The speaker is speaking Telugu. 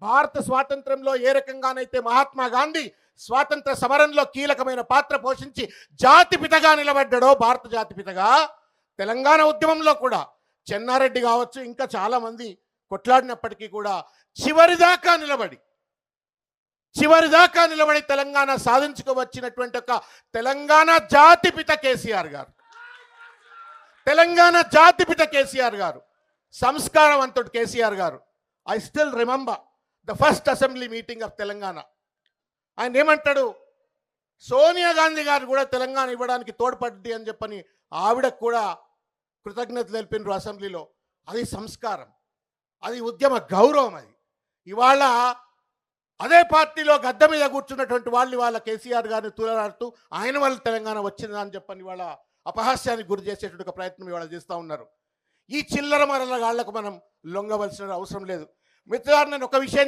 భారత స్వాతంత్రంలో ఏ రకంగానైతే మహాత్మా గాంధీ స్వాతంత్ర సమరంలో కీలకమైన పాత్ర పోషించి జాతిపితగా నిలబడ్డాడో, భారత జాతిపితగా, తెలంగాణ ఉద్యమంలో కూడా చెన్నారెడ్డి కావచ్చు, ఇంకా చాలామంది కొట్లాడినప్పటికీ కూడా చివరిదాకా నిలబడి తెలంగాణ సాధించుకోవచ్చినటువంటి ఒక తెలంగాణ జాతిపిత కేసీఆర్ గారు, తెలంగాణ జాతిపిత కేసీఆర్ గారు, సంస్కారవంతుడు కేసీఆర్ గారు. I still remember the first assembly meeting of Telangana. ఆయన ఏమంటాడు, సోనియా గాంధీ గారు కూడా తెలంగాణ ఇవ్వడానికి తోడ్పడ్డి అని చెప్పని ఆవిడకు కూడా కృతజ్ఞతలు తెలిపినారు అసెంబ్లీలో. అది సంస్కారం, అది ఉద్యమ గౌరవం. అది ఇవాళ అదే పార్టీలో గద్దె మీద కూర్చున్నటువంటి వాళ్ళు వాళ్ళ కేసీఆర్ గారిని తూలరాడుతూ ఆయన వల్ల తెలంగాణ వచ్చిందా అని చెప్పని ఇవాళ అపహాస్యానికి గురి చేసేటువంటి ఒక ప్రయత్నం ఇవాళ చేస్తూ ఉన్నారు. ఈ చిల్లర మరల గాళ్లకు మనం లొంగవలసిన అవసరం లేదు. మిత్రులారా, నేను ఒక విషయం